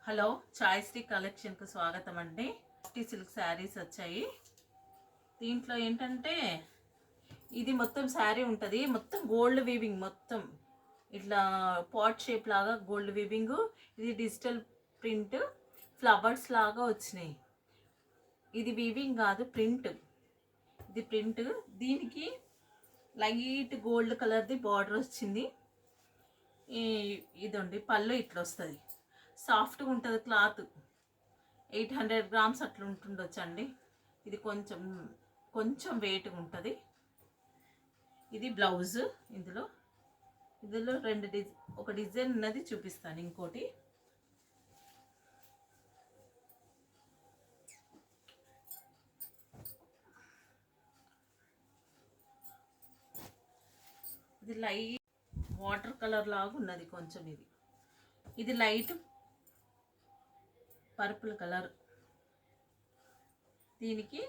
Hello, చాయ్శ్రీ కలెక్షన్కు స్వాగతం అండి. Silk saris వచ్చాయి. దీంట్లో ఏంటంటే ఇది మొత్తం శారీ ఉంటుంది, మొత్తం గోల్డ్ వీవింగ్, మొత్తం ఇట్లా పాట్ షేప్ లాగా గోల్డ్ వీవింగ్. ఇది డిజిటల్ ప్రింట్, ఫ్లవర్స్ లాగా వచ్చినాయి. ఇది వీవింగ్ కాదు, ప్రింట్. ఇది ప్రింట్. దీనికి లైట్ గోల్డ్ కలర్ది బార్డర్ వచ్చింది. ఇదండి పళ్ళు ఇట్లా వస్తుంది. సాఫ్ట్గా ఉంటుంది క్లాత్. 800 గ్రామ్స్ అట్లా ఉంటుండొచ్చు అండి. ఇది కొంచెం కొంచెం వెయిట్గా ఉంటుంది. ఇది బ్లౌజ్. ఇందులో ఒక డిజైన్ ఉన్నది చూపిస్తాను. ఇంకోటి ఇది లైట్ వాటర్ కలర్ లాగా ఉన్నది కొంచెం. ఇది లైట్ పర్పుల్ కలర్. దీనికి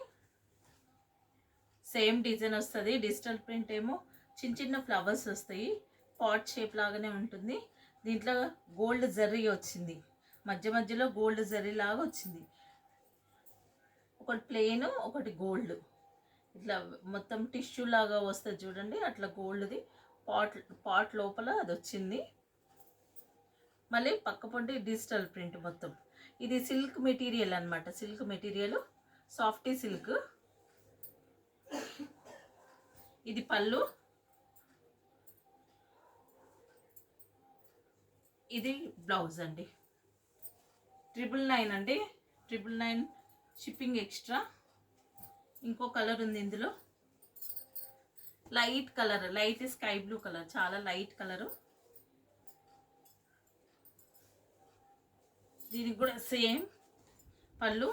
సేమ్ డిజైన్ వస్తుంది. డిజిటల్ ప్రింట్ ఏమో చిన్న చిన్న ఫ్లవర్స్ వస్తాయి, పాట్ షేప్ లాగానే ఉంటుంది. దీంట్లో గోల్డ్ జరీ వచ్చింది, మధ్య మధ్యలో గోల్డ్ జరీ లాగా వచ్చింది. ఒకటి ప్లెయిన్, ఒకటి గోల్డ్. ఇట్లా మొత్తం టిష్యూ లాగా వస్తుంది చూడండి, అట్లా గోల్డ్ది పాట్ లోపల అది వచ్చింది. మళ్ళీ పక్క పొంటి డిజిటల్ ప్రింట్ మొత్తం. ఇది సిల్క్ మెటీరియల్ అనమాట. Silk material, softy silk. ఇది పళ్ళు. ఇది బ్లౌజ్ అండి. 999 అండి. 999 షిప్పింగ్ ఎక్స్ట్రా. ఇంకో కలర్ ఉంది ఇందులో, light colour, light sky blue colour, చాలా లైట్ కలరు. దీనికి కూడా సేమ్ పళ్ళు.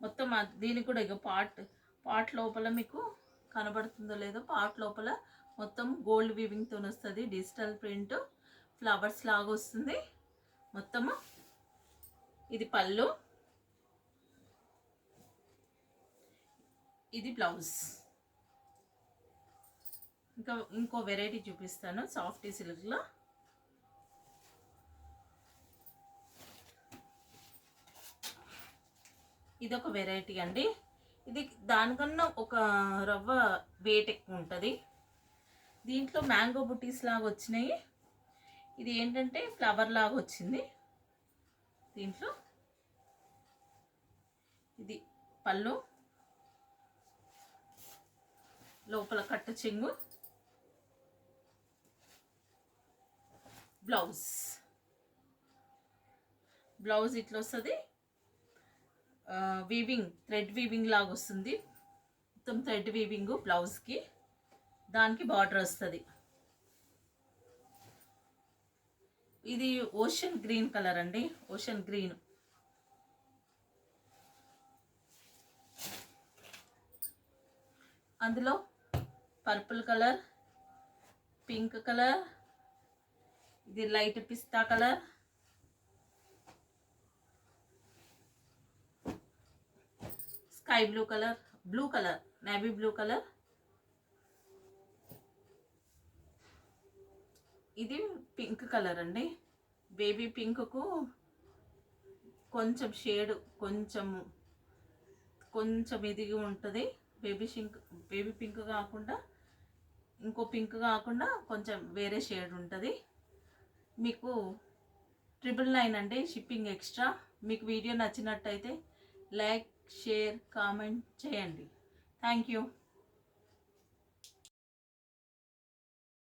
మొత్తం దీనికి కూడా ఇక పాట్ లోపల మీకు కనబడుతుందో లేదో, పాట్ లోపల మొత్తం గోల్డ్ వీవింగ్తో వస్తుంది. డిజిటల్ ప్రింట్, ఫ్లవర్స్ లాగా వస్తుంది మొత్తము. ఇది పళ్ళు. ఇది బ్లౌజ్. ఇంకో వెరైటీ చూపిస్తాను సాఫ్టీ సిల్క్లో. ఇదొక వెరైటీ అండి. ఇది దానికన్నా ఒక రవ్వ వెయిట్ ఎక్కువ ఉంటుంది. దీంట్లో మ్యాంగో బుటీస్ లాగా వచ్చినాయి. ఇది ఏంటంటే ఫ్లవర్ లాగా వచ్చింది దీంట్లో. ఇది పళ్ళు, లోపల కట్ట చెంగు, బ్లౌజ్ ఇట్లా వస్తుంది. వీవింగ్, థ్రెడ్ వీవింగ్ లాగా వస్తుంది. మొత్తం థ్రెడ్ వీవింగ్ బ్లౌజ్కి. దానికి బార్డర్ వస్తుంది. ఇది ఓషన్ గ్రీన్ కలర్ అండి, ఓషన్ గ్రీన్. అందులో పర్పుల్ కలర్, పింక్ కలర్, ఇది light pista colour, sky blue colour, navy blue colour. ఇది పింక్ కలర్ అండి. బేబీ పింక్కు కొంచెం షేడ్, కొంచెం ఇదిగా ఉంటుంది. బేబీ పింక్ కాకుండా, ఇంకో పింక్ కాకుండా కొంచెం వేరే షేడ్ ఉంటుంది. మీకు 999 అండి, షిప్పింగ్ ఎక్స్ట్రా. మీకు వీడియో నచ్చినట్టయితే లైక్, షేర్, కామెంట్ చేయండి. Thank you.